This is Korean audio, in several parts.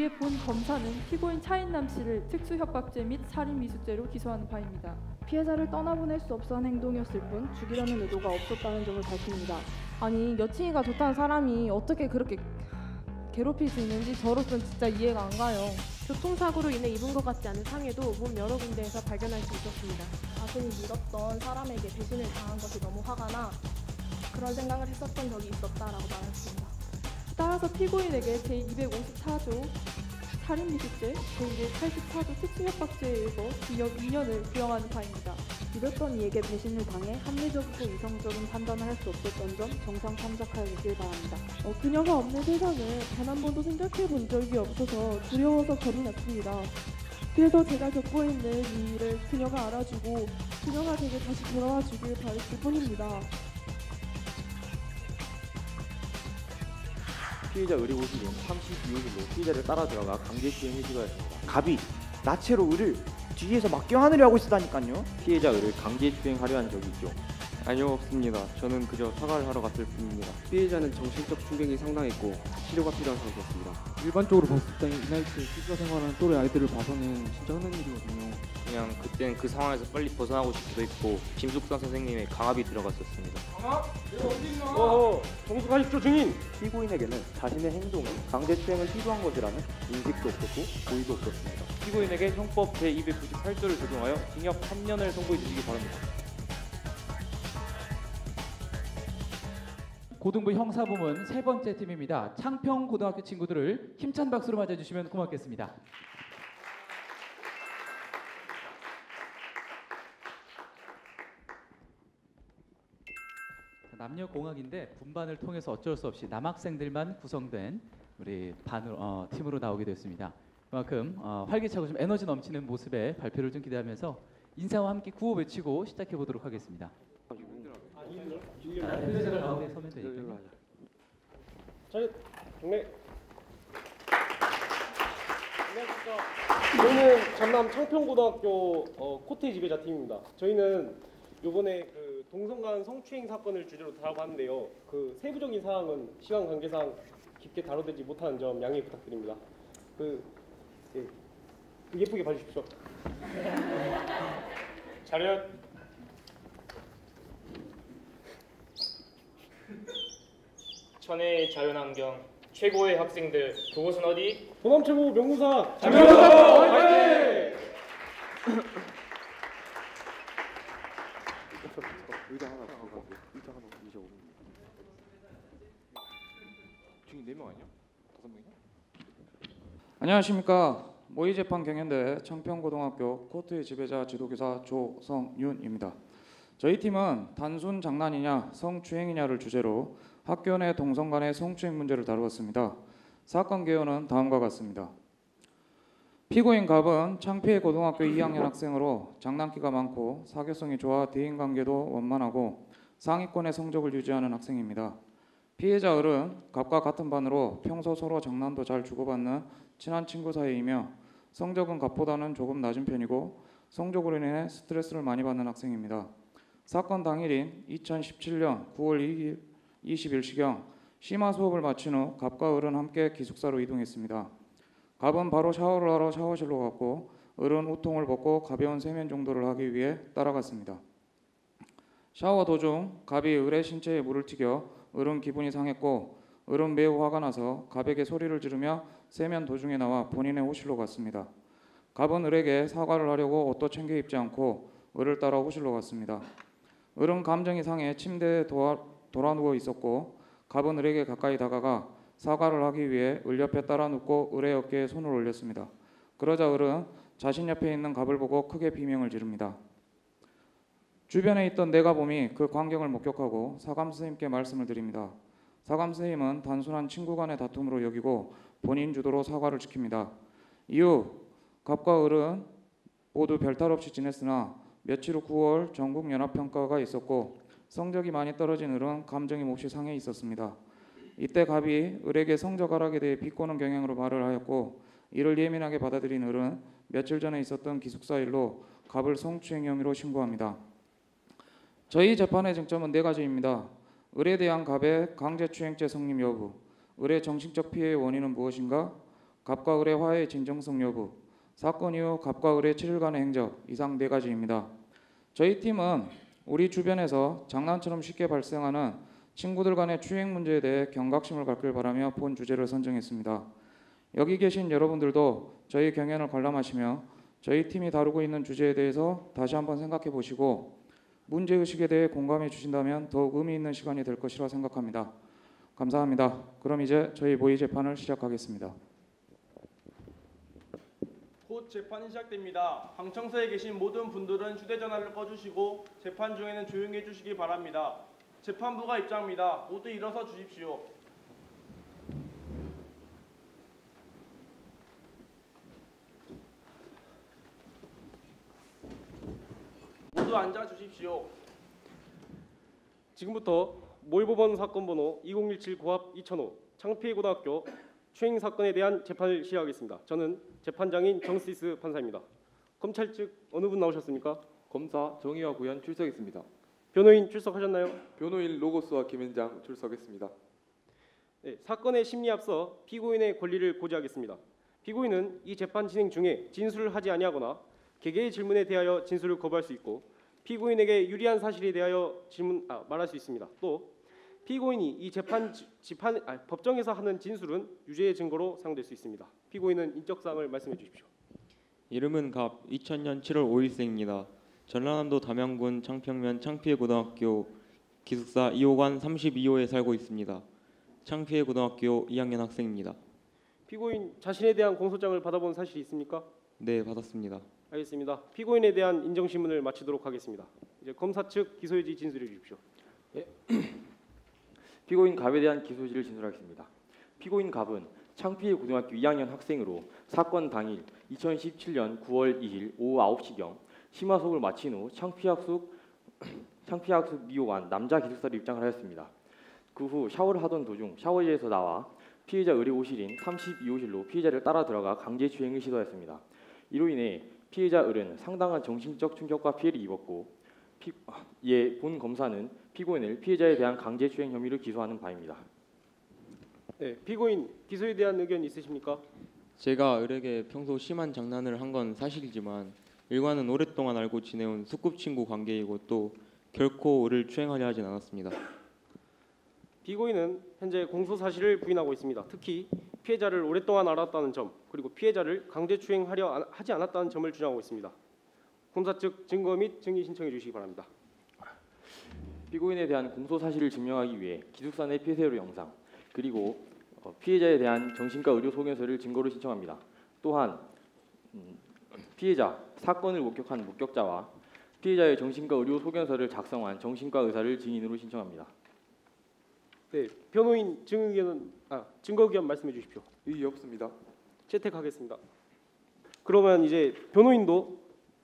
이에 본 검사는 피고인 차인남 씨를 특수협박죄 및 살인미수죄로 기소하는 바입니다. 피해자를 떠나보낼 수 없어 한 행동이었을 뿐 죽이려는 의도가 없었다는 점을 밝힙니다. 아니 여친이가 좋다는 사람이 어떻게 그렇게 괴롭힐 수 있는지 저로서는 진짜 이해가 안 가요. 교통사고로 인해 입은 것 같지 않은 상해도 몸 여러 군데에서 발견할 수 있었습니다. 자신이 믿었던 사람에게 배신을 당한 것이 너무 화가 나 그런 생각을 했었던 적이 있었다라고 말했습니다. 따라서 피고인에게 제254조 살인미수죄, 제284조 특수협박죄에 의거 징역 2년을 부형하는 바입니다. 믿었던 이에게 배신을 당해 합리적이고 이성적인 판단을 할 수 없었던 점 정상 참작하여 주길 바랍니다. 그녀가 없는 세상을 단 한 번도 생각해 본 적이 없어서 두려워서 겁이 났습니다. 그래서 제가 겪고 있는 이 일을 그녀가 알아주고 그녀가 제게 다시 돌아와 주길 바랬을 뿐입니다. 피해자 의뢰 오시는 32호실로 피해자를 따라 들어가 강제추행을 시도했습니다. 갑이 나체로 의를 뒤에서 막경하느라 하고 있었다니까요. 피해자 의를 강제추행하려 한 적이 있죠? 아니요, 없습니다. 저는 그저 사과를 하러 갔을 뿐입니다. 피해자는 정신적 충격이 상당했고 치료가 필요한 상태였습니다. 일반적으로 봤을 때 이 나이 때 기숙사 생활하는 또래 아이들을 봐서는 진짜 흔한 일이거든요. 그냥 그땐 그 상황에서 빨리 벗어나고 싶기도 했고 김숙사 선생님의 강압이 들어갔었습니다. 정숙하십시오 증인! 피고인에게는 자신의 행동이 강제추행을 시도한 것이라는 인식도 없었고 고의도 없었습니다. 피고인에게 형법 제298조를 적용하여 징역 3년을 선고해 주시기 바랍니다. 고등부 형사부문 세 번째 팀입니다. 창평고등학교 친구들을 힘찬 박수로 맞아주시면 고맙겠습니다. 남녀공학인데 분반을 통해서 어쩔 수 없이 남학생들만 구성된 우리 팀으로 나오게 됐습니다. 그만큼 활기차고 좀 에너지 넘치는 모습의 발표를 좀 기대하면서 인사와 함께 구호 외치고 시작해 보도록 하겠습니다. 필요자를 가운데 서면 되니까요. 자리 경례. 저희는 전남 창평고등학교 코트의 지배자 팀입니다. 저희는 이번에 그 동성간 성추행 사건을 주제로 다뤄봤는데요. 그 세부적인 사항은 시간 관계상 깊게 다뤄되지 못하는 점 양해 부탁드립니다. 예쁘게 봐주십시오. 차렷. 천혜의 자연환경 최고의 학생들 그곳은 어디? 호남 최고 명문사 장명사 화이팅! 의자 하나 가고 의자 하나 이제 오는 중이 4명 아니야? 5명이야? 안녕하십니까. 모의재판 경연대 창평고등학교 코트의 지배자 지도교사 조성윤입니다. 저희 팀은 단순 장난이냐 성추행이냐를 주제로 학교 내 동성 간의 성추행 문제를 다루었습니다. 사건 개요는 다음과 같습니다. 피고인 갑은 창피의 고등학교 2학년 학생으로 장난기가 많고 사교성이 좋아 대인관계도 원만하고 상위권의 성적을 유지하는 학생입니다. 피해자 을은 갑과 같은 반으로 평소 서로 장난도 잘 주고받는 친한 친구 사이이며 성적은 갑보다는 조금 낮은 편이고 성적으로 인해 스트레스를 많이 받는 학생입니다. 사건 당일인 2017년 9월 2일 21시경 심화 수업을 마친 후 갑과 을은 함께 기숙사로 이동했습니다. 갑은 바로 샤워를 하러 샤워실로 갔고 을은 우통을 벗고 가벼운 세면 정도를 하기 위해 따라갔습니다. 샤워 도중 갑이 을의 신체에 물을 튀겨 을은 기분이 상했고 을은 매우 화가 나서 갑에게 소리를 지르며 세면 도중에 나와 본인의 호실로 갔습니다. 갑은 을에게 사과를 하려고 옷도 챙겨 입지 않고 을을 따라 호실로 갔습니다. 을은 감정이 상해 침대에 돌아 누워 있었고 갑은 을에게 가까이 다가가 사과를 하기 위해 을 옆에 따라 눕고 을의 어깨에 손을 올렸습니다. 그러자 을은 자신 옆에 있는 갑을 보고 크게 비명을 지릅니다. 주변에 있던 내가봄이 그 광경을 목격하고 사감 스님께 말씀을 드립니다. 사감 스님은 단순한 친구 간의 다툼으로 여기고 본인 주도로 사과를 지킵니다. 이후 갑과 을은 모두 별탈 없이 지냈으나 며칠 후 9월 전국 연합평가가 있었고 성적이 많이 떨어진 을은 감정이 몹시 상해 있었습니다. 이때 갑이 을에게 성적 하락에 대해 비꼬는 경향으로 말을 하였고 이를 예민하게 받아들인 을은 며칠 전에 있었던 기숙사 일로 갑을 성추행 혐의로 신고합니다. 저희 재판의 쟁점은 4가지입니다. 을에 대한 갑의 강제추행죄 성립 여부, 을의 정신적 피해의 원인은 무엇인가, 갑과 을의 화해 진정성 여부, 사건 이후 갑과 을의 7일간의 행적 이상 4가지입니다. 저희 팀은 우리 주변에서 장난처럼 쉽게 발생하는 친구들 간의 추행 문제에 대해 경각심을 갖길 바라며 본 주제를 선정했습니다. 여기 계신 여러분들도 저희 경연을 관람하시며 저희 팀이 다루고 있는 주제에 대해서 다시 한번 생각해 보시고 문제의식에 대해 공감해 주신다면 더욱 의미 있는 시간이 될 것이라 생각합니다. 감사합니다. 그럼 이제 저희 모의 재판을 시작하겠습니다. 곧 재판이 시작됩니다. 방청석에 계신 모든 분들은 휴대전화를 꺼주시고 재판 중에는 조용히 해주시기 바랍니다. 재판부가 입장합니다. 모두 일어서 주십시오. 모두 앉아 주십시오. 지금부터 모의법원 사건 번호 2017 고합 2005 창피해고등학교 추행 사건에 대한 재판을 시작하겠습니다. 저는 재판장인 정스티스 판사입니다. 검찰 측 어느 분 나오셨습니까? 검사 정의와 구현 출석했습니다. 변호인 출석하셨나요? 변호인 로고스와 김현장 출석했습니다. 네, 사건의 심리에 앞서 피고인의 권리를 고지하겠습니다. 피고인은 이 재판 진행 중에 진술을 하지 아니하거나 개개의 질문에 대하여 진술을 거부할 수 있고 피고인에게 유리한 사실에 대하여 말할 수 있습니다. 또 피고인이 이 법정에서 하는 진술은 유죄의 증거로 사용될 수 있습니다. 피고인은 인적사항을 말씀해 주십시오. 이름은 갑 2000년 7월 5일생입니다. 전라남도 담양군 창평면 창피해고등학교 기숙사 2호관 32호에 살고 있습니다. 창피해고등학교 2학년 학생입니다. 피고인 자신에 대한 공소장을 받아본 사실이 있습니까? 네, 받았습니다. 알겠습니다. 피고인에 대한 인정신문을 마치도록 하겠습니다. 이제 검사 측 기소유지 진술해 주십시오. 피고인 갑에 대한 기소유지를 진술하겠습니다. 피고인 갑은 창피해 고등학교 2학년 학생으로 사건 당일 2017년 9월 2일 오후 9시경 심화수업을 마친 후 창피학습 2호관 남자 기숙사로 입장을 하였습니다. 그 후 샤워를 하던 도중 샤워실에서 나와 피해자 을의 오실인 32호실로 피해자를 따라 들어가 강제추행을 시도했습니다. 이로 인해 피해자 을은 상당한 정신적 충격과 피해를 입었고 본 검사는 피고인을 피해자에 대한 강제추행 혐의로 기소하는 바입니다. 네, 피고인 기소에 대한 의견 있으십니까? 제가 을에게 평소 심한 장난을 한 건 사실이지만 일과는 오랫동안 알고 지내온 소꿉친구 관계이고 또 결코 을을 추행하려 하진 않았습니다. 피고인은 현재 공소 사실을 부인하고 있습니다. 특히 피해자를 오랫동안 알았다는 점 그리고 피해자를 강제추행하려 하지 않았다는 점을 주장하고 있습니다. 검사 측 증거 및 증인 신청해 주시기 바랍니다. 피고인에 대한 공소 사실을 증명하기 위해 기숙사 내 폐쇄로 영상 그리고 피해자에 대한 정신과 의료 소견서를 증거로 신청합니다. 또한 피해자, 사건을 목격한 목격자와 피해자의 정신과 의료 소견서를 작성한 정신과 의사를 증인으로 신청합니다. 네, 변호인 증거 의견 말씀해 주십시오. 이의 없습니다. 채택하겠습니다. 그러면 이제 변호인도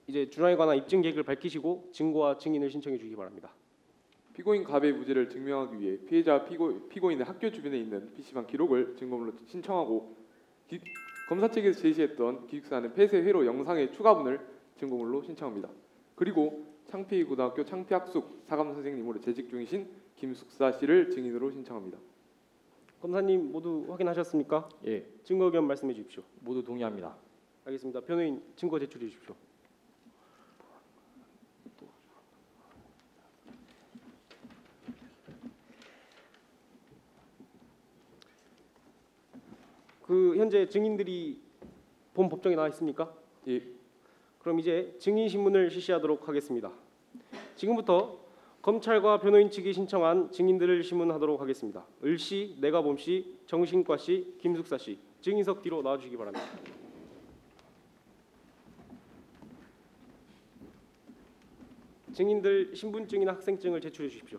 이제 주장에 관한 입증 계획을 밝히시고 증거와 증인을 신청해 주시기 바랍니다. 피고인 갑의 무죄를 증명하기 위해 피해자 피고인의 학교 주변에 있는 PC방 기록을 증거물로 신청하고 검사 측에서 제시했던 기숙사는 폐쇄 회로 영상의 추가분을 증거물로 신청합니다. 그리고 창피고등학교 창피학숙 사감 선생님으로 재직 중이신 김숙사 씨를 증인으로 신청합니다. 검사님 모두 확인하셨습니까? 예. 증거 의견 말씀해 주십시오. 모두 동의합니다. 알겠습니다. 변호인 증거 제출해 주십시오. 현재 증인들이 본 법정에 나와 있습니까? 예. 그럼 이제 증인 신문을 실시하도록 하겠습니다. 지금부터 검찰과 변호인 측이 신청한 증인들을 신문하도록 하겠습니다. 을 씨, 내가봄 씨, 정신과 씨, 김숙사 씨, 증인석 뒤로 나와주시기 바랍니다. 증인들 신분증이나 학생증을 제출해 주십시오.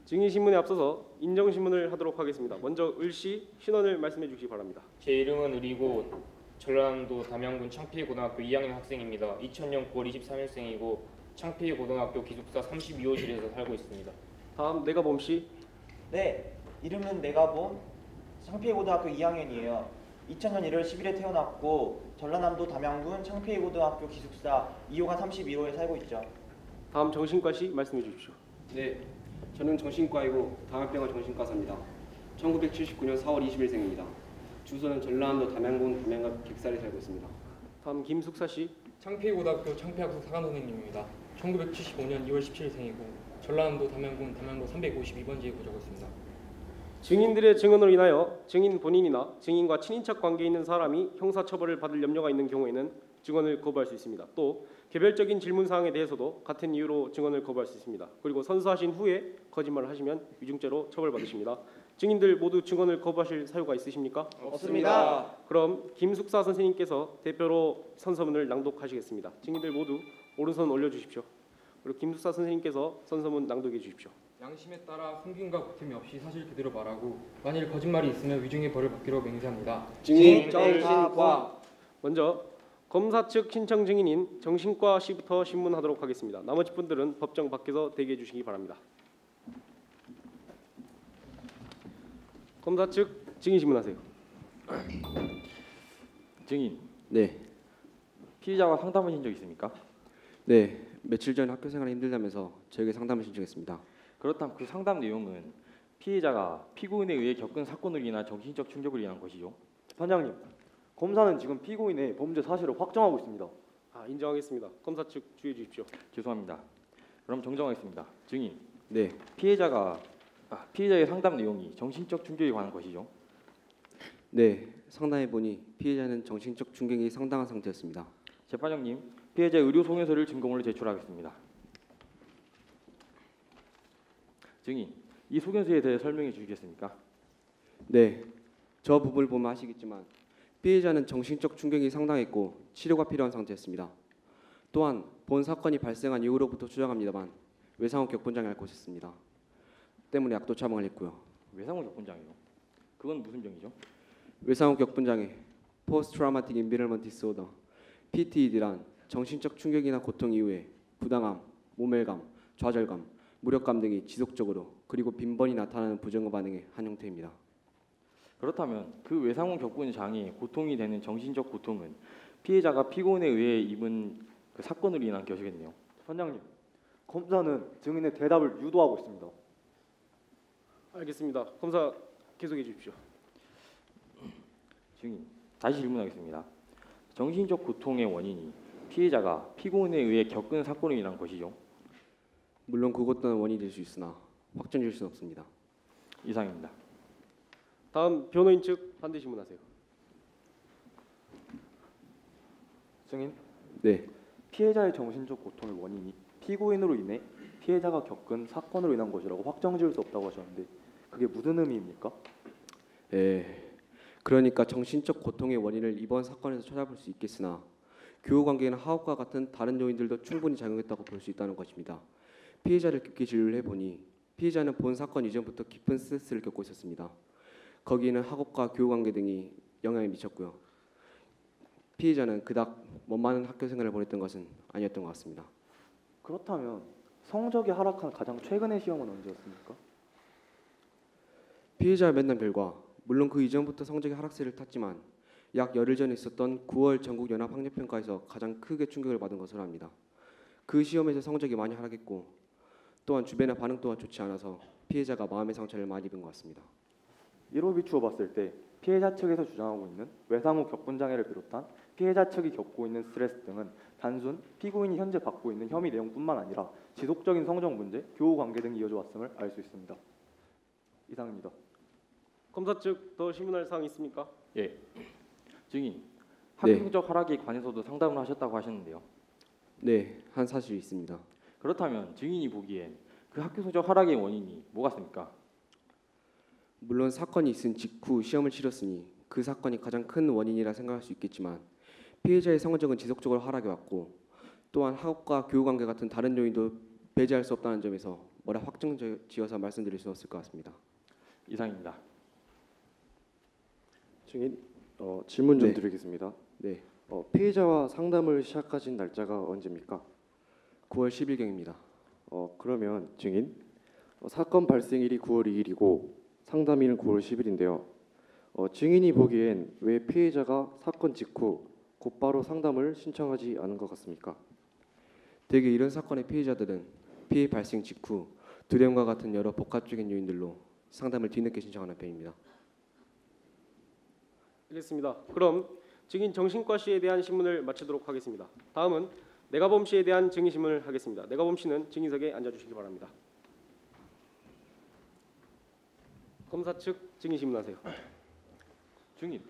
증인신문에 앞서서 인정신문을 하도록 하겠습니다. 먼저 을씨 신원을 말씀해 주시기 바랍니다. 제 이름은 을이고 전라남도 담양군 창피해고등학교 2학년 학생입니다. 2000년 9월 23일생이고 창피해고등학교 기숙사 32호실에서 살고 있습니다. 다음 내가봄씨. 네, 이름은 내가봄, 창피해고등학교 2학년이에요. 2000년 1월 10일에 태어났고 전라남도 담양군 창피해고등학교 기숙사 2호관 31호에 살고 있죠. 다음 정신과 씨 말씀해 주십시오. 네, 저는 정신과이고 담양병원 정신과사입니다. 1979년 4월 20일생입니다. 주소는 전라남도 담양군 담양갑 객살에 살고 있습니다. 다음 김숙사 씨. 창피고등학교 창피학부 사관 선생님입니다. 1975년 2월 17일생이고 전라남도 담양군 담양로 352번지에 거주하고 있습니다. 증인들의 증언으로 인하여 증인 본인이나 증인과 친인척 관계에 있는 사람이 형사처벌을 받을 염려가 있는 경우에는 증언을 거부할 수 있습니다. 또 개별적인 질문 사항에 대해서도 같은 이유로 증언을 거부할 수 있습니다. 그리고 선서하신 후에 거짓말을 하시면 위중죄로 처벌받으십니다. 증인들 모두 증언을 거부하실 사유가 있으십니까? 없습니다. 그럼 김숙사 선생님께서 대표로 선서문을 낭독하시겠습니다. 증인들 모두 오른손 올려주십시오. 그리고 김숙사 선생님께서 선서문 낭독해 주십시오. 양심에 따라 숨김과 구팀이 없이 사실 그대로 말하고 만일 거짓말이 있으면 위중의 벌을 받기로 맹세합니다. 증인 정신과. 먼저 검사 측 신청 증인인 정신과 씨부터 신문하도록 하겠습니다. 나머지 분들은 법정 밖에서 대기해 주시기 바랍니다. 검사 측 증인 신문하세요. 증인. 네. 피의자와 상담하신 적 있습니까? 네. 며칠 전 학교 생활이 힘들다면서 저에게 상담을 신청했습니다. 그렇다면 그 상담 내용은 피해자가 피고인에 의해 겪은 사건으로 인한 정신적 충격을 인한 것이죠. 판장님, 검사는 지금 피고인의 범죄 사실을 확정하고 있습니다. 인정하겠습니다. 검사 측 주의해 주십시오. 죄송합니다. 그럼 정정하겠습니다. 증인. 네. 피해자의 상담 내용이 정신적 충격에 관한 것이죠. 네. 상담해 보니 피해자는 정신적 충격이 상당한 상태였습니다. 재판장님, 피해자의 의료 소견서를 증거물로 제출하겠습니다. 증인, 이 소견서에 대해 설명해 주시겠습니까? 네. 저 부분을 보면 아시겠지만 피해자는 정신적 충격이 상당했고 치료가 필요한 상태였습니다. 또한 본 사건이 발생한 이후로부터 추정합니다만 외상후 격분장애 앓고 있었습니다. 때문에 약도 처방을 했고요. 외상후 격분장애요? 그건 무슨 병이죠? 외상후 격분장애, Post Traumatic Environment Disorder, PTED란 정신적 충격이나 고통 이후에 부당함, 모멸감, 좌절감, 무력감 등이 지속적으로 그리고 빈번히 나타나는 부정어 반응의 한 형태입니다. 그렇다면 그 외상후 격분 장애, 고통이 되는 정신적 고통은 피해자가 피고인에 의해 입은 그 사건으로 인한 것이겠네요. 판장님, 검사는 증인의 대답을 유도하고 있습니다. 알겠습니다. 검사 계속해 주십시오. 증인, 다시 질문하겠습니다. 정신적 고통의 원인이 피해자가 피고인에 의해 겪은 사건으로 인한 것이죠. 물론 그것 또한 원인이 될 수 있으나 확정질 수는 없습니다. 이상입니다. 다음 변호인 측 반대 신문하세요. 증인. 네. 피해자의 정신적 고통의 원인이 피고인으로 인해 피해자가 겪은 사건으로 인한 것이라고 확정지을 수 없다고 하셨는데 그게 무슨 의미입니까? 그러니까 정신적 고통의 원인을 이번 사건에서 찾아볼 수 있겠으나 교우관계나 하옥과 같은 다른 요인들도 충분히 작용했다고 볼 수 있다는 것입니다. 피해자를 깊게 진료를 해보니 피해자는 본 사건 이전부터 깊은 스트레스를 겪고 있었습니다. 거기에는 학업과 교우관계 등이 영향을 미쳤고요. 피해자는 그닥 원만한 학교 생활을 보냈던 것은 아니었던 것 같습니다. 그렇다면 성적이 하락한 가장 최근의 시험은 언제였습니까? 피해자의 면담 결과 물론 그 이전부터 성적이 하락세를 탔지만 약 열흘 전에 있었던 9월 전국연합학력평가에서 가장 크게 충격을 받은 것으로 합니다. 그 시험에서 성적이 많이 하락했고 또한 주변의 반응 또한 좋지 않아서 피해자가 마음의 상처를 많이 입은 것 같습니다. 이로 비추어 봤을 때 피해자 측에서 주장하고 있는 외상후 격분장애를 비롯한 피해자 측이 겪고 있는 스트레스 등은 단순 피고인이 현재 받고 있는 혐의 내용뿐만 아니라 지속적인 성적 문제, 교우 관계 등이 이어져 왔음을 알 수 있습니다. 이상입니다. 검사 측 더 신문할 사항 있습니까? 예. 증인, 학교적 하락에 관해서도 상담을 하셨다고 하셨는데요. 네, 한 사실이 있습니다. 그렇다면 증인이 보기엔 그 학교적 하락의 원인이 뭐겠습니까? 물론 사건이 있은 직후 시험을 치렀으니 그 사건이 가장 큰 원인이라 생각할 수 있겠지만 피해자의 성적은 지속적으로 하락해 왔고 또한 학업과 교우관계 같은 다른 요인도 배제할 수 없다는 점에서 뭐라 확정지어서 말씀드릴 수 없을 것 같습니다. 이상입니다. 증인, 질문 좀 네. 드리겠습니다. 네. 피해자와 상담을 시작하신 날짜가 언제입니까? 9월 10일경입니다. 그러면 증인, 사건 발생일이 9월 2일이고 상담일은 9월 10일인데요. 증인이 보기엔 왜 피해자가 사건 직후 곧바로 상담을 신청하지 않은 것 같습니까? 대개 이런 사건의 피해자들은 피해 발생 직후 두려움과 같은 여러 복합적인 요인들로 상담을 뒤늦게 신청하는 편입니다. 알겠습니다. 그럼 증인 정신과 씨에 대한 신문을 마치도록 하겠습니다. 다음은 내가범 씨에 대한 증인 신문을 하겠습니다. 내가범 씨는 증인석에 앉아주시기 바랍니다. 검사 측 증인 신문하세요. 증인,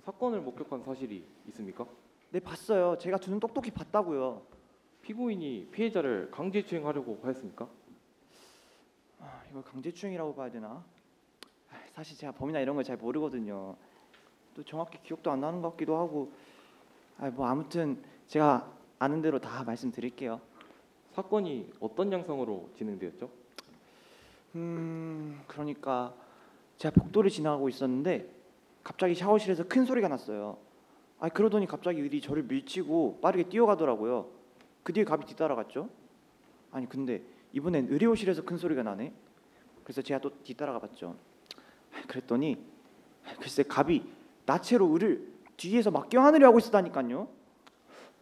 사건을 목격한 사실이 있습니까? 네, 봤어요. 제가 두 눈 똑똑히 봤다고요. 피고인이 피해자를 강제추행하려고 하였습니까? 이걸 강제추행이라고 봐야 되나? 사실 제가 범인이나 이런 걸 잘 모르거든요. 또 정확히 기억도 안 나는 것 같기도 하고. 뭐 아무튼 제가 아는 대로 다 말씀드릴게요. 사건이 어떤 양상으로 진행되었죠? 그러니까 제가 복도를 지나가고 있었는데 갑자기 샤워실에서 큰 소리가 났어요. 그러더니 갑자기 의리 저를 밀치고 빠르게 뛰어가더라고요. 그 뒤에 갑이 뒤따라갔죠. 아니 근데 이번엔 의료실에서 큰 소리가 나네. 그래서 제가 또 뒤따라가 봤죠. 그랬더니 글쎄 갑이 나체로 의를 뒤에서 막 껴안으려 하고 있었다니까요.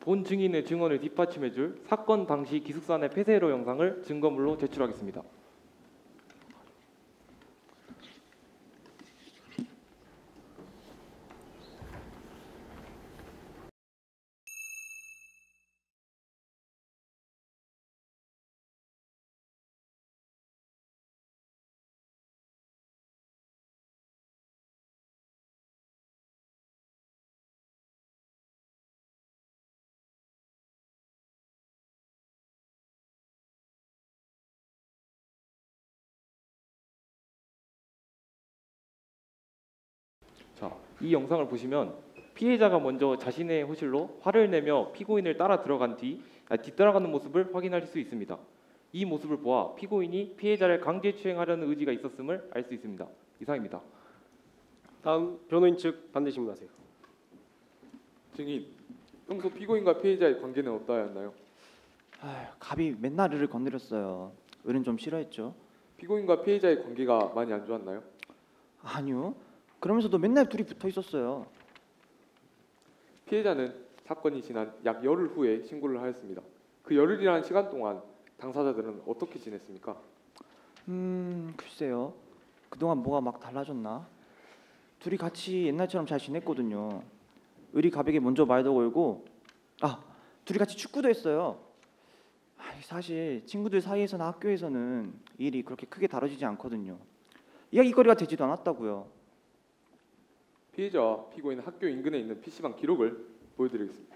본 증인의 증언을 뒷받침해줄 사건 당시 기숙사 내 폐쇄로 영상을 증거물로 제출하겠습니다. 자, 이 영상을 보시면 피해자가 먼저 자신의 호실로 화를 내며 피고인을 따라 들어간 뒤따라가는 모습을 확인할 수 있습니다. 이 모습을 보아 피고인이 피해자를 강제추행하려는 의지가 있었음을 알 수 있습니다. 이상입니다. 다음 변호인 측 반대 신문하세요. 증인, 평소 피고인과 피해자의 관계는 어떠하였나요? 갑이 맨날 의를 건드렸어요. 의는 좀 싫어했죠. 피고인과 피해자의 관계가 많이 안 좋았나요? 아니요. 그러면서도 맨날 둘이 붙어 있었어요. 피해자는 사건이 지난 약 열흘 후에 신고를 하였습니다. 그 열흘이라는 시간 동안 당사자들은 어떻게 지냈습니까? 글쎄요. 그동안 뭐가 막 달라졌나? 둘이 같이 옛날처럼 잘 지냈거든요. 의리 갑에게 먼저 말도 걸고 둘이 같이 축구도 했어요. 사실 친구들 사이에서나 학교에서는 이 일이 그렇게 크게 다뤄지지 않거든요. 이야기거리가 되지도 않았다고요. 피해자와 피고인은 학교 인근에 있는 PC방 기록을 보여드리겠습니다.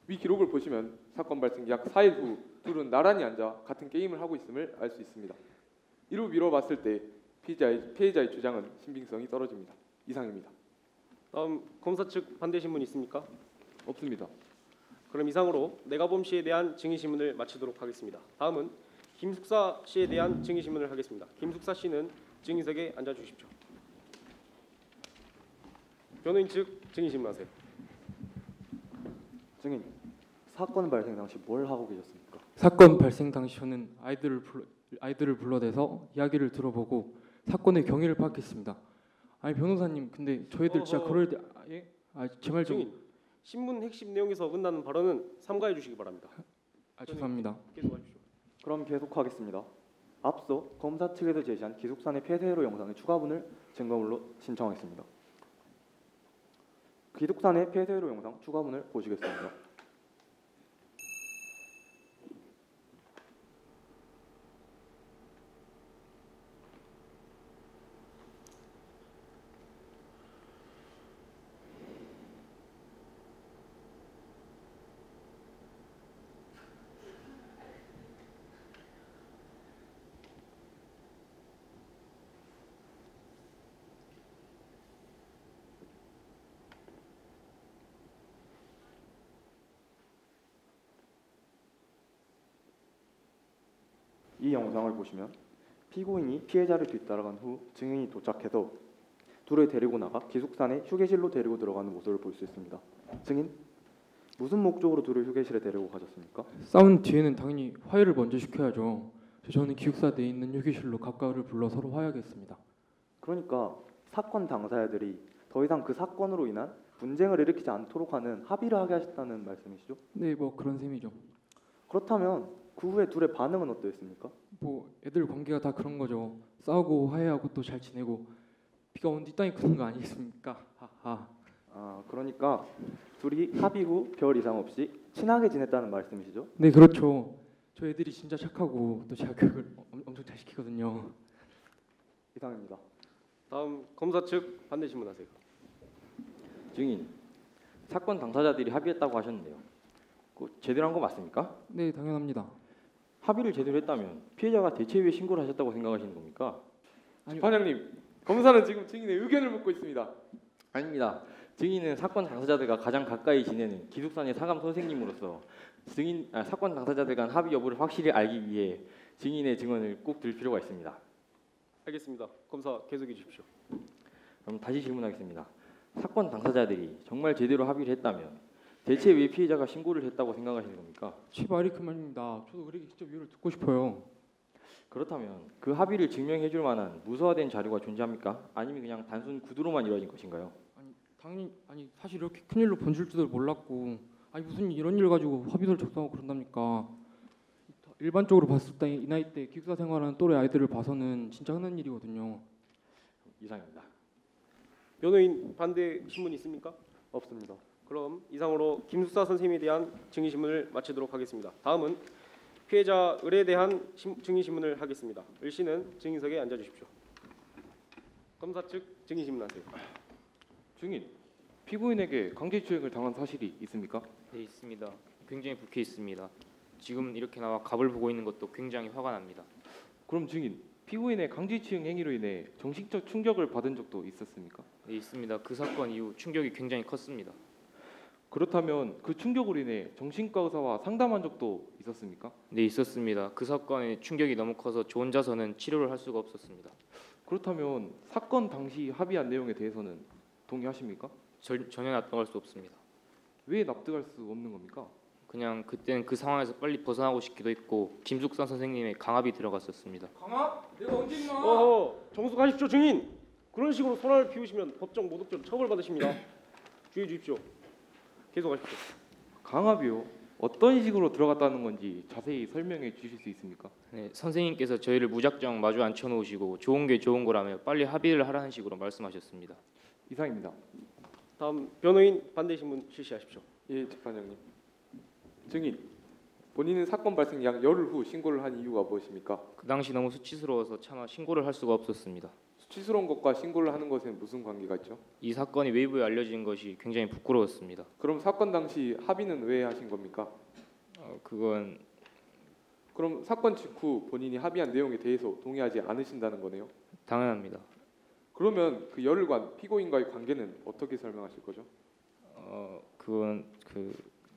위 기록을 보시면 사건 발생 약 4일 후 둘은 나란히 앉아 같은 게임을 하고 있음을 알 수 있습니다. 이로 미뤄봤을 때 피해자의 주장은 신빙성이 떨어집니다. 이상입니다. 다음 검사 측 반대 신문 있습니까? 없습니다. 그럼 이상으로 내가범 씨에 대한 증인 신문을 마치도록 하겠습니다. 다음은 김숙사 씨에 대한 증인 신문을 하겠습니다. 김숙사 씨는 증인석에 앉아 주십시오. 변호인 측 증인 신문하세요. 증인, 사건 발생 당시 뭘 하고 계셨습니까? 사건 발생 당시 저는 아이들을 불러내서 이야기를 들어보고 사건의 경위를 파악했습니다. 아니 변호사님, 근데 저희들 진짜 그럴 때 제 말 좀. 증인, 신문 핵심 내용에서 어긋나는 발언은 삼가해 주시기 바랍니다. 죄송합니다. 계속하십시오. 그럼 계속하겠습니다. 앞서 검사 측에서 제시한 기숙사 내 폐쇄로 영상의 추가분을 증거물로 신청하겠습니다. 기숙사 내 폐쇄로 영상 추가분을 보시겠습니다. 이 영상을 보시면 피고인이 피해자를 뒤따라간 후 증인이 도착해서 둘을 데리고 나가 기숙사 내 휴게실로 데리고 들어가는 모습을 볼 수 있습니다. 증인, 무슨 목적으로 둘을 휴게실에 데리고 가셨습니까? 싸운 뒤에는 당연히 화해를 먼저 시켜야죠. 저는 기숙사 내에 있는 휴게실로 각각을 불러 서로 화해하겠습니다. 그러니까 사건 당사자들이 더 이상 그 사건으로 인한 분쟁을 일으키지 않도록 하는 합의를 하게 하셨다는 말씀이시죠? 네, 뭐 그런 셈이죠. 그렇다면 그 후에 둘의 반응은 어떠했습니까? 뭐 애들 관계가 다 그런 거죠. 싸우고 화해하고 또 잘 지내고 비가 온 뒤 땅이 크는 거 아니겠습니까? 하하. 아, 그러니까 둘이 합의 후 별 이상 없이 친하게 지냈다는 말씀이시죠? 네, 그렇죠. 저 애들이 진짜 착하고 또 제가 교육을 엄청 잘 시키거든요. 이상입니다. 다음 검사 측 반대 신문하세요. 증인, 사건 당사자들이 합의했다고 하셨는데요. 제대로 한 거 맞습니까? 네, 당연합니다. 합의를 제대로 했다면 피해자가 대체 왜 신고를 하셨다고 생각하시는 겁니까? 재판장님, 검사는 지금 증인의 의견을 묻고 있습니다. 아닙니다. 증인은 사건 당사자들과 가장 가까이 지내는 기숙사의 사감 선생님으로서 사건 당사자들 간 합의 여부를 확실히 알기 위해 증인의 증언을 꼭 들을 필요가 있습니다. 알겠습니다. 검사 계속해 주십시오. 그럼 다시 질문하겠습니다. 사건 당사자들이 정말 제대로 합의를 했다면 대체 왜 피해자가 신고를 했다고 생각하시는 겁니까? 제 말이 그 말입니다. 저도 의뢰기 직접 이유를 듣고 싶어요. 그렇다면 그 합의를 증명해 줄 만한 무서화된 자료가 존재합니까? 아니면 그냥 단순 구두로만 이루어진 것인가요? 당연히 사실 이렇게 큰 일로 번질 줄도 몰랐고 무슨 이런 일 가지고 합의서를 작성하고 그런답니까? 일반적으로 봤을 때 이 나이 때 기숙사 생활하는 또래 아이들을 봐서는 진짜 흔한 일이거든요. 이상입니다. 변호인 반대 신문 있습니까? 없습니다. 그럼 이상으로 김숙사 선생님에 대한 증인 신문을 마치도록 하겠습니다. 다음은 피해자 을에 대한 증인 신문을 하겠습니다. 을 씨는 증인석에 앉아 주십시오. 검사 측 증인 신문하세요. 증인, 피고인에게 강제추행을 당한 사실이 있습니까? 네, 있습니다. 굉장히 불쾌 있습니다. 지금 이렇게 나와 갑을 보고 있는 것도 굉장히 화가 납니다. 그럼 증인, 피고인의 강제추행 행위로 인해 정신적 충격을 받은 적도 있었습니까? 네, 있습니다. 그 사건 이후 충격이 굉장히 컸습니다. 그렇다면 그 충격으로 인해 정신과 의사와 상담한 적도 있었습니까? 네, 있었습니다. 그 사건의 충격이 너무 커서 저 혼자서는 치료를 할 수가 없었습니다. 그렇다면 사건 당시 합의한 내용에 대해서는 동의하십니까? 전혀 납득할 수 없습니다. 왜 납득할 수 없는 겁니까? 그냥 그때는 그 상황에서 빨리 벗어나고 싶기도 했고 김숙사 선생님의 강압이 들어갔었습니다. 강압? 내가 언제 있나? 어허, 정숙하십시오 증인. 그런 식으로 손을 피우시면 법정 모독죄로 처벌받으십니다. 주의해 주십시오. 계속하십시오. 강압이요? 어떤 식으로 들어갔다는 건지 자세히 설명해 주실 수 있습니까? 네, 선생님께서 저희를 무작정 마주 앉혀놓으시고 좋은 게 좋은 거라며 빨리 합의를 하라는 식으로 말씀하셨습니다. 이상입니다. 다음 변호인 반대 신문 실시하십시오. 예, 재판장님. 증인, 본인은 사건 발생 약 열흘 후 신고를 한 이유가 무엇입니까? 그 당시 너무 수치스러워서 차마 신고를 할 수가 없었습니다. 수치스러운 것과 신고를 하는 것에는 무슨 관계가 있죠? 이 사건이 외부에 알려진 것이 굉장히 부끄러웠습니다. 그럼 사건 당시 합의는 왜 하신 겁니까? 그럼 사건 직후 본인이 합의한 내용에 대해서 동의하지 않으신다는 거네요? 당연합니다. 그러면 그 열흘간 피고인과의 관계는 어떻게 설명하실 거죠?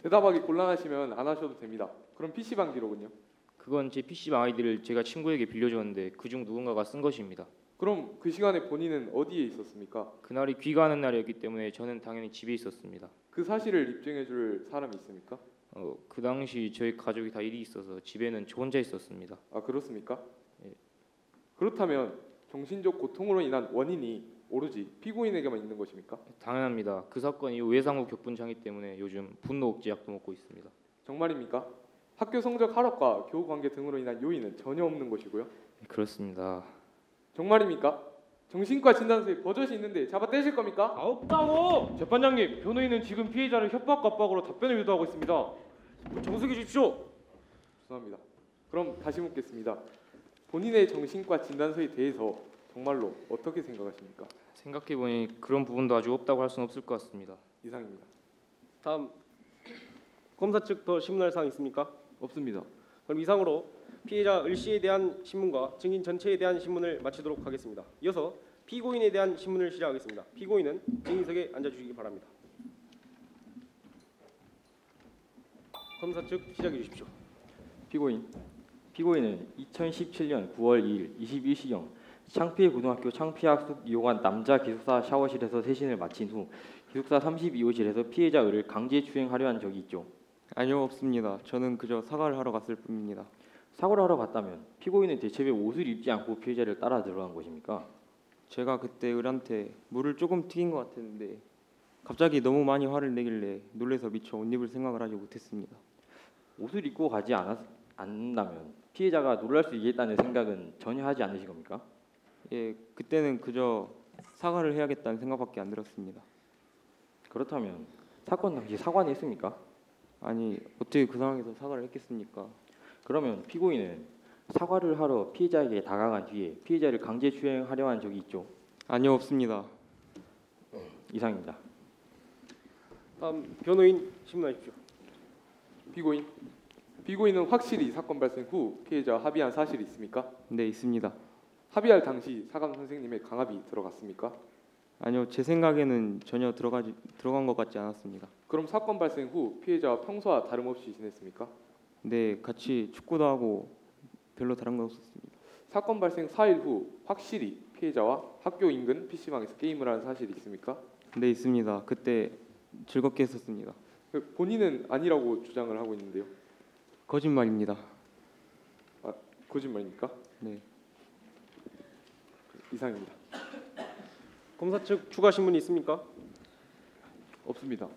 대답하기 곤란하시면 안 하셔도 됩니다. 그럼 PC방 기록은요? 그건 제 PC방 아이디를 제가 친구에게 빌려줬는데 그중 누군가가 쓴 것입니다. 그럼 그 시간에 본인은 어디에 있었습니까? 그날이 귀가하는 날이었기 때문에 저는 당연히 집에 있었습니다. 그 사실을 입증해 줄 사람이 있습니까? 그 당시 저희 가족이 다 일이 있어서 집에는 저 혼자 있었습니다. 아, 그렇습니까? 예. 그렇다면 정신적 고통으로 인한 원인이 오로지 피고인에게만 있는 것입니까? 당연합니다. 그 사건이 외상후 격분 장애 때문에 요즘 분노 억제약도 먹고 있습니다. 정말입니까? 학교 성적 하락과 교우 관계 등으로 인한 요인은 전혀 없는 것이고요. 네, 그렇습니다. 정말입니까? 정신과 진단서에 버젓이 있는데 잡아 떼실 겁니까? 없다고! 재판장님, 변호인은 지금 피해자를 협박 압박으로 답변을 유도하고 있습니다. 정숙해 주십시오. 죄송합니다. 그럼 다시 묻겠습니다. 본인의 정신과 진단서에 대해서 정말로 어떻게 생각하십니까? 생각해보니 그런 부분도 아주 없다고 할 수는 없을 것 같습니다. 이상입니다. 다음 검사 측 더 신문할 사항 있습니까? 없습니다. 그럼 이상으로 피해자 을 씨에 대한 신문과 증인 전체에 대한 신문을 마치도록 하겠습니다. 이어서 피고인에 대한 신문을 시작하겠습니다. 피고인은 증인석에 앉아주시기 바랍니다. 검사 측 시작해 주십시오. 피고인은 2017년 9월 2일 21시경 창피고등학교 창피학습 이용한 남자 기숙사 샤워실에서 세신을 마친 후 기숙사 32호실에서 피해자 을을 강제추행하려 한 적이 있죠. 아니요, 없습니다. 저는 그저 사과를 하러 갔을 뿐입니다. 사과를 하러 갔다면 피고인은 대체 왜 옷을 입지 않고 피해자를 따라 들어간 것입니까? 제가 그때 을한테 물을 조금 튀긴 것 같았는데 갑자기 너무 많이 화를 내길래 놀라서 미처 옷 입을 생각을 하지 못했습니다. 옷을 입고 가지 않는다면 피해자가 놀랄 수 있겠다는 생각은 전혀 하지 않으신 겁니까? 예, 그때는 그저 사과를 해야겠다는 생각밖에 안 들었습니다. 그렇다면 사건 당시 사과는 했습니까? 아니, 어떻게 그 상황에서 사과를 했겠습니까? 그러면 피고인은 사과를 하러 피해자에게 다가간 뒤에 피해자를 강제추행하려 한 적이 있죠? 아니요, 없습니다. 이상입니다. 다음 변호인 질문하십시오. 피고인은 확실히 사건 발생 후 피해자와 합의한 사실이 있습니까? 네, 있습니다. 합의할 당시 사감 선생님의 강압이 들어갔습니까? 아니요, 제 생각에는 전혀 들어간 것 같지 않았습니다. 그럼 사건 발생 후 피해자와 평소와 다름없이 지냈습니까? 네, 같이 축구도 하고 별로 다른 거 없었습니다. 사건 발생 4일 후 확실히 피해자와 학교 인근 PC방에서 게임을 한 사실이 있습니까? 네, 있습니다. 그때 즐겁게 했었습니다. 본인은 아니라고 주장을 하고 있는데요. 거짓말입니다. 아, 거짓말입니까? 네. 이상입니다. 검사 측 추가 신문이 있습니까? 없습니다.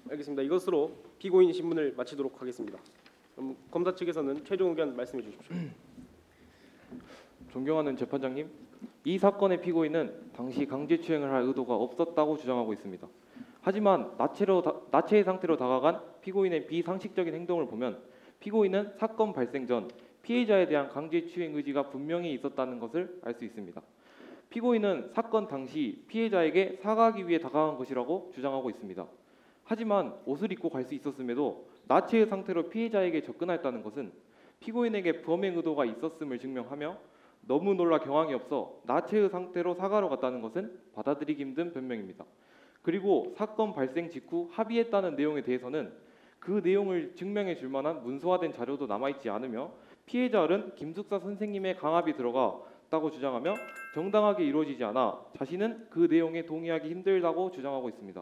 알겠습니다. 이것으로 피고인 신문을 마치도록 하겠습니다. 그럼 검사 측에서는 최종 의견 말씀해 주십시오. 존경하는 재판장님, 이 사건의 피고인은 당시 강제추행을 할 의도가 없었다고 주장하고 있습니다. 하지만 나체의 상태로 다가간 피고인의 비상식적인 행동을 보면 피고인은 사건 발생 전 피해자에 대한 강제추행 의지가 분명히 있었다는 것을 알 수 있습니다. 피고인은 사건 당시 피해자에게 사과하기 위해 다가간 것이라고 주장하고 있습니다. 하지만 옷을 입고 갈 수 있었음에도 나체의 상태로 피해자에게 접근했다는 것은 피고인에게 범행 의도가 있었음을 증명하며 너무 놀라 경황이 없어 나체의 상태로 사과로 갔다는 것은 받아들이기 힘든 변명입니다. 그리고 사건 발생 직후 합의했다는 내용에 대해서는 그 내용을 증명해 줄 만한 문서화된 자료도 남아있지 않으며 피해자는 김숙사 선생님의 강압이 들어갔다고 주장하며 정당하게 이루어지지 않아 자신은 그 내용에 동의하기 힘들다고 주장하고 있습니다.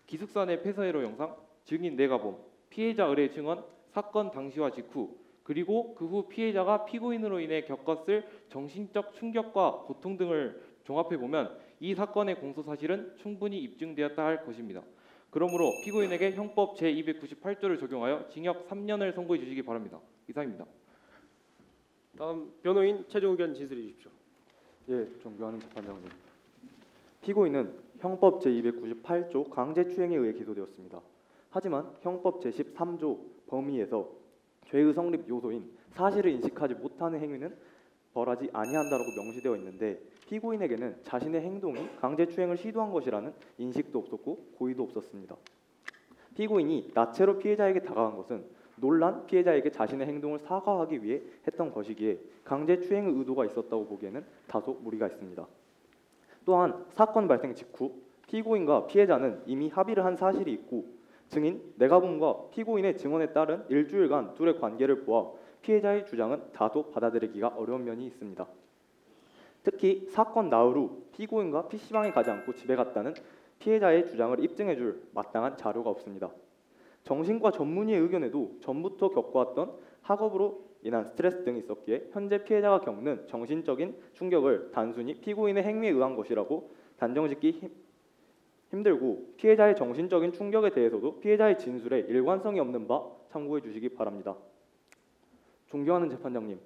기숙사 내 폐쇄회로 영상, 증인 내가봄, 피해자 의뢰 증언, 사건 당시와 직후, 그리고 그 후 피해자가 피고인으로 인해 겪었을 정신적 충격과 고통 등을 종합해보면 이 사건의 공소사실은 충분히 입증되었다 할 것입니다. 그러므로 피고인에게 형법 제298조를 적용하여 징역 3년을 선고해 주시기 바랍니다. 이상입니다. 다음 변호인 최종 의견 진술해 주십시오. 예, 존경하는 재판장님. 피고인은 형법 제298조 강제추행에 의해 기소되었습니다. 하지만 형법 제13조 범위에서 죄의 성립 요소인 사실을 인식하지 못하는 행위는 벌하지 아니한다라고 명시되어 있는데 피고인에게는 자신의 행동이 강제추행을 시도한 것이라는 인식도 없었고 고의도 없었습니다. 피고인이 나체로 피해자에게 다가간 것은 놀란 피해자에게 자신의 행동을 사과하기 위해 했던 것이기에 강제추행의 의도가 있었다고 보기에는 다소 무리가 있습니다. 또한 사건 발생 직후 피고인과 피해자는 이미 합의를 한 사실이 있고 증인 내가봄과 피고인의 증언에 따른 일주일간 둘의 관계를 보아 피해자의 주장은 다소 받아들이기가 어려운 면이 있습니다. 특히 사건 나흘 후 피고인과 PC방에 가지 않고 집에 갔다는 피해자의 주장을 입증해줄 마땅한 자료가 없습니다. 정신과 전문의의 의견에도 전부터 겪어왔던 학업으로 인한 스트레스 등이 있었기에 현재 피해자가 겪는 정신적인 충격을 단순히 피고인의 행위에 의한 것이라고 단정짓기 힘들고 피해자의 정신적인 충격에 대해서도 피해자의 진술에 일관성이 없는 바 참고해 주시기 바랍니다. 존경하는 재판장님,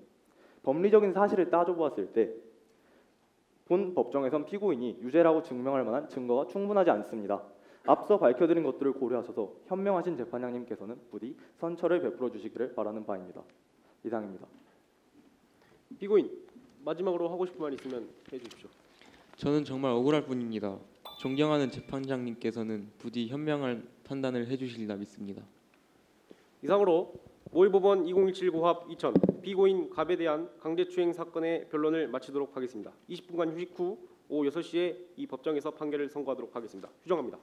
법리적인 사실을 따져보았을 때 본 법정에선 피고인이 유죄라고 증명할 만한 증거가 충분하지 않습니다. 앞서 밝혀드린 것들을 고려하셔서 현명하신 재판장님께서는 부디 선처를 베풀어 주시기를 바라는 바입니다. 이상입니다. 피고인 마지막으로 하고 싶은 말 있으면 해주십시오. 저는 정말 억울할 뿐입니다. 존경하는 재판장님께서는 부디 현명한 판단을 해주실리라 믿습니다. 이상으로 모의법원 2017 고합 2000 피고인 갑에 대한 강제추행 사건의 변론을 마치도록 하겠습니다. 20분간 휴식 후 오후 6시에 이 법정에서 판결을 선고하도록 하겠습니다. 휴정합니다.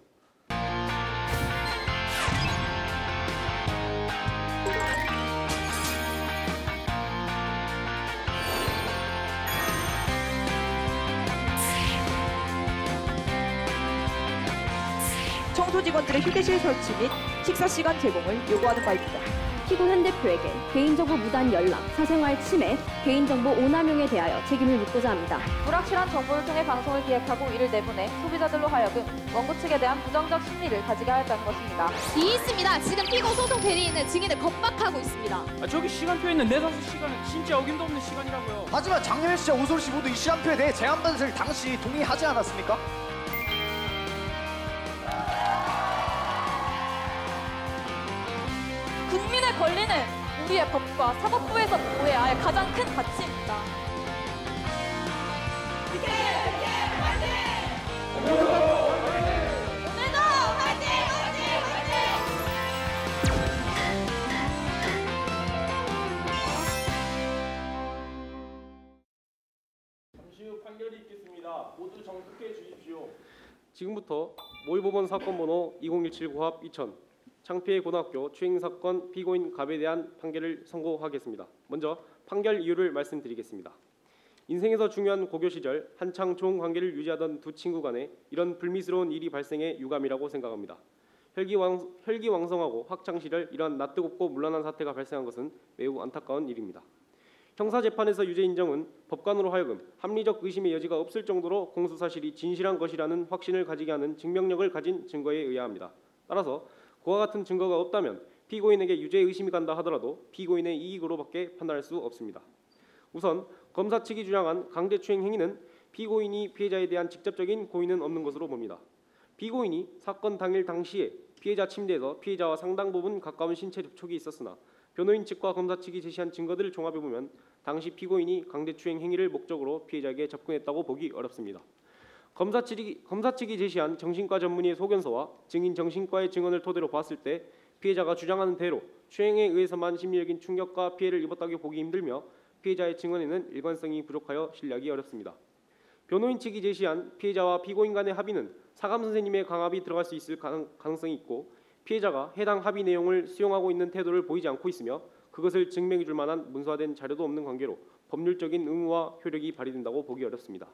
청소 직원들의 휴게실 설치 및 식사 시간 제공을 요구하는 바입니다. 피고 현 대표에게 개인정보 무단 열람, 사생활 침해, 개인정보 오남용에 대하여 책임을 묻고자 합니다. 불확실한 정보를 통해 방송을 기획하고 이를 내보내 소비자들로 하여금 원고 측에 대한 부정적 심리를 가지게 하였다는 것입니다. 있습니다. 지금 피고 소송 대리인은 증인을 겁박하고 있습니다. 저기 시간표에 있는 내사수 시간은 진짜 어김도 없는 시간이라고요. 하지만 장혜민 씨와 오솔 씨 모두 이 시간표에 대해 제안받을 당시 동의하지 않았습니까? 국민의 권리는 우리의 법과 사법부에서 보호해야 할 가장 큰 가치입니다. 잠시 후 판결이 있겠습니다. 모두 정숙해 주십시오. 지금부터 모의법원 사건 번호 2017-9합-2000 창피해 고등학교 추행 사건 피고인 갑에 대한 판결을 선고하겠습니다. 먼저 판결 이유를 말씀드리겠습니다. 인생에서 중요한 고교 시절 한창 좋은 관계를 유지하던 두 친구 간에 이런 불미스러운 일이 발생해 유감이라고 생각합니다. 혈기왕성하고 학창 시절 이러한 낯뜨겁고 문란한 사태가 발생한 것은 매우 안타까운 일입니다. 형사재판에서 유죄 인정은 법관으로 하여금 합리적 의심의 여지가 없을 정도로 공소 사실이 진실한 것이라는 확신을 가지게 하는 증명력을 가진 증거에 의해야 합니다. 따라서 그와 같은 증거가 없다면 피고인에게 유죄 의심이 간다 하더라도 피고인의 이익으로밖에 판단할 수 없습니다. 우선 검사 측이 주장한 강제추행 행위는 피고인이 피해자에 대한 직접적인 고의는 없는 것으로 봅니다. 피고인이 사건 당일 당시에 피해자 침대에서 피해자와 상당 부분 가까운 신체 접촉이 있었으나 변호인 측과 검사 측이 제시한 증거들을 종합해보면 당시 피고인이 강제추행 행위를 목적으로 피해자에게 접근했다고 보기 어렵습니다. 검사 측이 제시한 정신과 전문의의 소견서와 증인 정신과의 증언을 토대로 봤을 때 피해자가 주장하는 대로 추행에 의해서만 심리적인 충격과 피해를 입었다고 보기 힘들며 피해자의 증언에는 일관성이 부족하여 신뢰하기 어렵습니다. 변호인 측이 제시한 피해자와 피고인 간의 합의는 사감 선생님의 강압이 들어갈 수 있을 가능성이 있고 피해자가 해당 합의 내용을 수용하고 있는 태도를 보이지 않고 있으며 그것을 증명해 줄 만한 문서화된 자료도 없는 관계로 법률적인 의무와 효력이 발휘된다고 보기 어렵습니다.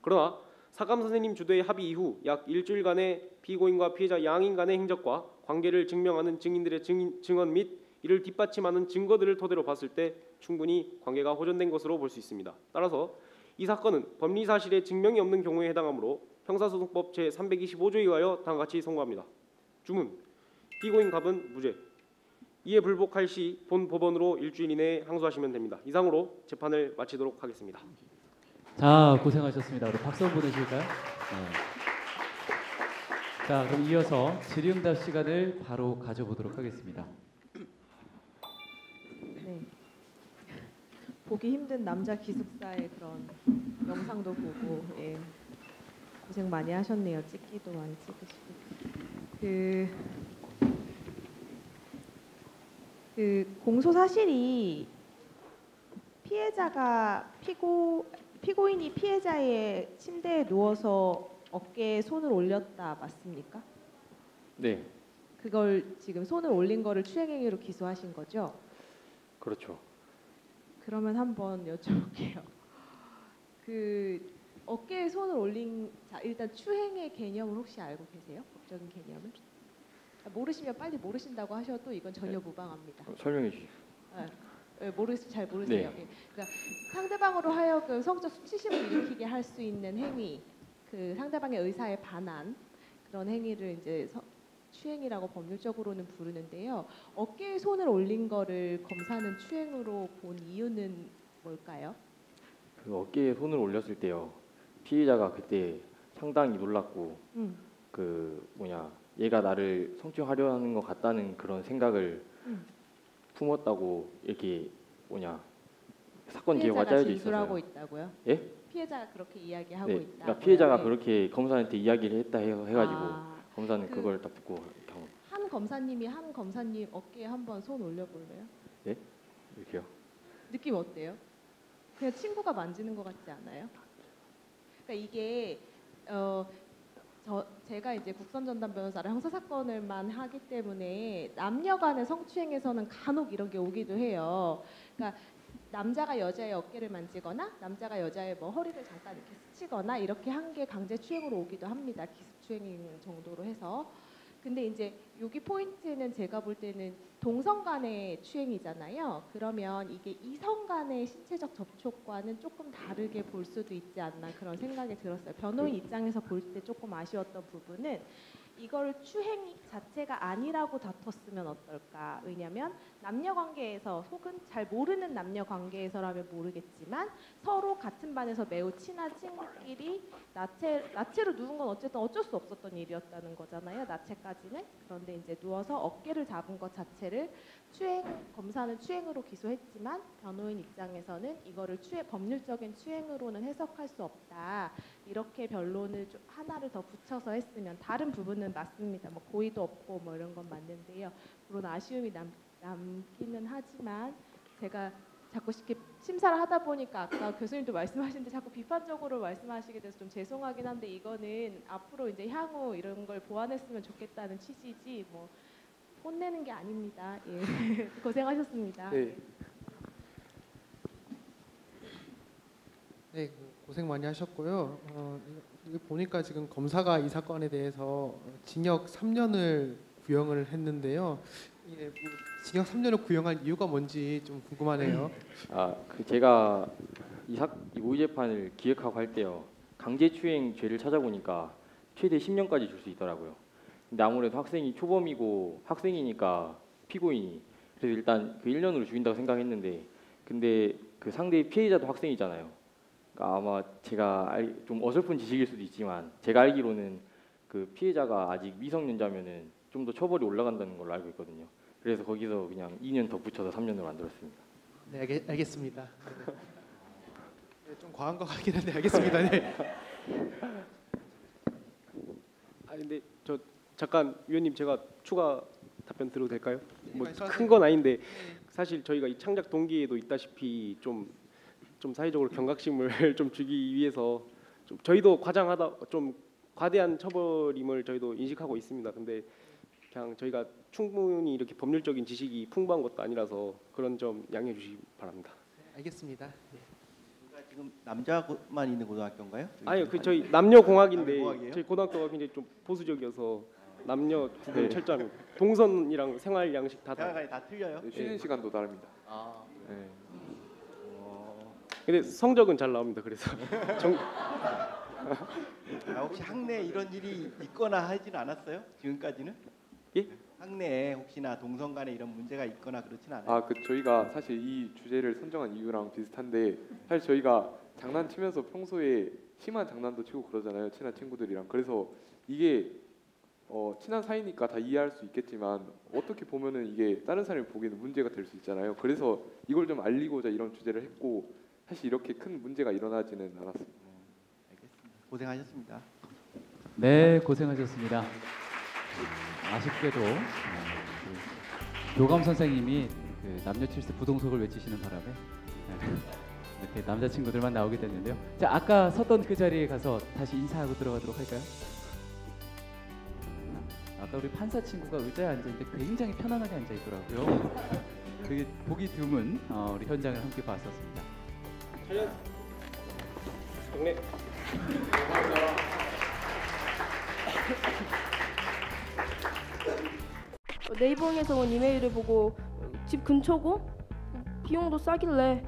그러나 사감 선생님 주도의 합의 이후 약 일주일간의 피고인과 피해자 양인 간의 행적과 관계를 증명하는 증인들의 증언 및 이를 뒷받침하는 증거들을 토대로 봤을 때 충분히 관계가 호전된 것으로 볼 수 있습니다. 따라서 이 사건은 법리 사실의 증명이 없는 경우에 해당하므로 형사소송법 제325조에 의하여 다음과 같이 선고합니다. 주문, 피고인 갑은 무죄. 이에 불복할 시 본 법원으로 일주일 이내에 항소하시면 됩니다. 이상으로 재판을 마치도록 하겠습니다. 자, 고생하셨습니다. 우리 박수 한번 보내실까요? 네. 자, 그럼 이어서 질의응답 시간을 바로 가져보도록 하겠습니다. 네. 보기 힘든 남자 기숙사의 그런 영상도 보고 고생 많이 하셨네요. 찍기도 많이 찍으시고. 공소 사실이 피해자가 피고인이 피해자의 침대에 누워서 어깨에 손을 올렸다 맞습니까? 네, 그걸 지금 손을 올린 거를 추행행위로 기소하신 거죠? 그렇죠. 그러면 한번 여쭤볼게요. 어깨에 손을 올린 일단 추행의 개념을 혹시 알고 계세요? 법적인 개념을? 모르시면 빨리 모르신다고 하셔도 이건 전혀 무방합니다. 설명해 주시죠. 잘 모르세요. 네. 그러니까 상대방으로 하여금 성적 수치심을 일으키게 할 수 있는 행위, 상대방의 의사에 반한 그런 행위를 이제 추행이라고 법률적으로는 부르는데요. 어깨에 손을 올린 거를 검사는 추행으로 본 이유는 뭘까요? 어깨에 손을 올렸을 때요. 피해자가 그때 상당히 놀랐고 얘가 나를 성추행하려 하는 것 같다는 그런 생각을 품었다고 이렇게 사건 기호가 짜여져 있어요. 진술하고 있다고요? 예? 피해자가 그렇게 이야기하고 네. 있다. 그러니까 피해자가 그렇게 검사한테 이야기를 했다 해가지고 검사는 그걸 딱 듣고 한 검사님 어깨에 한번 손 올려볼래요? 네? 이렇게요? 느낌 어때요? 그냥 친구가 만지는 것 같지 않아요? 그러니까 이게 제가 이제 국선전담 변호사를 형사 사건을만 하기 때문에 남녀간의 성추행에서는 간혹 이런 게 오기도 해요. 그러니까 남자가 여자의 어깨를 만지거나 남자가 여자의 허리를 잠깐 이렇게 스치거나 이렇게 한 게 강제 추행으로 오기도 합니다. 기습 추행 정도로 해서. 근데 이제 여기 포인트는 제가 볼 때는 동성 간의 추행이잖아요. 그러면 이게 이성 간의 신체적 접촉과는 조금 다르게 볼 수도 있지 않나 그런 생각이 들었어요. 변호인 입장에서 볼 때 조금 아쉬웠던 부분은 이걸 추행 자체가 아니라고 다퉜으면 어떨까. 왜냐하면 남녀관계에서 혹은 잘 모르는 남녀관계에서라면 모르겠지만 서로 같은 반에서 매우 친한 친구끼리 나체로 누운 건 어쨌든 어쩔 수 없었던 일이었다는 거잖아요. 나체까지는. 그런데 이제 누워서 어깨를 잡은 것 자체를 검사는 추행으로 기소했지만 변호인 입장에서는 이거를 법률적인 추행으로는 해석할 수 없다. 이렇게 변론을 좀 하나를 더 붙여서 했으면 다른 부분은 맞습니다. 뭐 고의도 없고 뭐 이런 건 맞는데요. 그런 아쉬움이 남기는 하지만 제가 자꾸 이렇게 심사를 하다 보니까 아까 교수님도 말씀하시는데 자꾸 비판적으로 말씀하시게 돼서 좀 죄송하긴 한데 이거는 앞으로 이제 향후 이런 걸 보완했으면 좋겠다는 취지지 뭐 혼내는 게 아닙니다. 예. 고생하셨습니다. 네. 네, 고생 많이 하셨고요. 여기 보니까 지금 검사가 이 사건에 대해서 징역 3년을 구형을 했는데요. 이게 뭐 징역 3년을 구형할 이유가 뭔지 좀 궁금하네요. 제가 이 모의 재판을 기획하고 할 때요. 강제추행 죄를 찾아보니까 최대 10년까지 줄 수 있더라고요. 근데 아무래도 학생이 초범이고 학생이니까 피고인이 그래서 일단 그 1년으로 죽인다고 생각했는데 근데 그 상대 피해자도 학생이잖아요. 그러니까 아마 제가 좀 어설픈 지식일 수도 있지만 제가 알기로는 그 피해자가 아직 미성년자면은 좀 더 처벌이 올라간다는 걸로 알고 있거든요. 그래서 거기서 그냥 2년 더 붙여서 3년으로 만들었습니다. 네, 알겠습니다. 네, 좀 과한 것 같긴 한데 알겠습니다. 네. 근데 저 잠깐 위원님 제가 추가 답변 드려도 될까요? 뭐 큰 건 아닌데 사실 저희가 이 창작 동기에도 있다시피 좀 사회적으로 경각심을 좀 주기 위해서 좀 저희도 좀 과대한 처벌임을 저희도 인식하고 있습니다. 근데 그냥 저희가 충분히 이렇게 법률적인 지식이 풍부한 것도 아니라서 그런 점 양해해 주시기 바랍니다. 알겠습니다. 네. 지금 남자만 있는 고등학교인가요? 아니요, 저희 남녀공학인데 저희 고등학교가 굉장히 좀 보수적이어서 남녀 구분 철저합니다. 동선이랑 생활 양식 다 틀려요? 쉬는 시간도 다릅니다. 네. 근데 성적은 잘 나옵니다. 그래서 혹시 학내에 이런 일이 있거나 하지는 않았어요? 지금까지는? 예? 학내에 혹시나 동성 간에 이런 문제가 있거나 그렇진 않아요? 저희가 사실 이 주제를 선정한 이유랑 비슷한데 사실 저희가 장난치면서 평소에 심한 장난도 치고 그러잖아요. 친한 친구들이랑. 그래서 이게 친한 사이니까 다 이해할 수 있겠지만 어떻게 보면은 이게 다른 사람이 보기에는 문제가 될 수 있잖아요. 그래서 이걸 좀 알리고자 이런 주제를 했고 사실 이렇게 큰 문제가 일어나지는 않았습니다. 알겠습니다. 고생하셨습니다. 네, 고생하셨습니다. 아쉽게도 교감 선생님이 그 남녀 칠수 부동석을 외치시는 바람에 이렇게 남자 친구들만 나오게 됐는데요. 자, 아까 섰던 그 자리에 가서 다시 인사하고 들어가도록 할까요? 아까 우리 판사 친구가 의자에 앉아있는데 굉장히 편안하게 앉아 있더라고요. 그게 보기 드문 우리 현장을 함께 봤었습니다. 네. 네이버에서 온 이메일을 보고 집 근처고 비용도 싸길래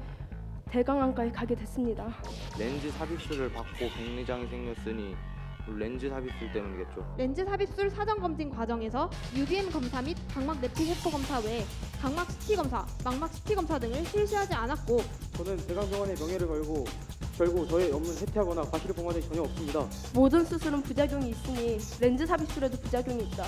대강안과에 가게 됐습니다. 렌즈 삽입술을 받고 백내장이 생겼으니 렌즈 삽입술 때문이겠죠. 렌즈 삽입술 사전 검진 과정에서 UVM 검사 및 각막 내피 세포 검사 외에 각막 CT 검사, 망막 CT 검사 등을 실시하지 않았고 저는 대강병원에 명예를 걸고 결국 저의 업무는 해태하거나 과실을 범한 적이 전혀 없습니다. 모든 수술은 부작용이 있으니 렌즈 삽입술에도 부작용이 있다.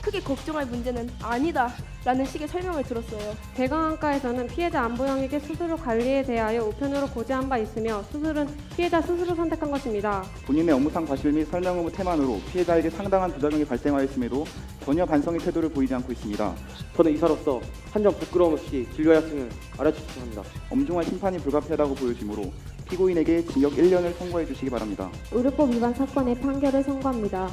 크게 걱정할 문제는 아니다 라는 식의 설명을 들었어요. 대강안과에서는 피해자 안보영에게 수술 후 관리에 대하여 우편으로 고지한 바 있으며 수술은 피해자 스스로 선택한 것입니다. 본인의 업무상 과실 및 설명 의무 태만으로 피해자에게 상당한 부작용이 발생하였음에도 전혀 반성의 태도를 보이지 않고 있습니다. 저는 의사로서 한 점 부끄러움 없이 진료하였음을 알아주시기 합니다. 엄중한 심판이 불가피하다고 보여지므로 피고인에게 징역 1년을 선고해 주시기 바랍니다. 의료법 위반 사건의 판결을 선고합니다.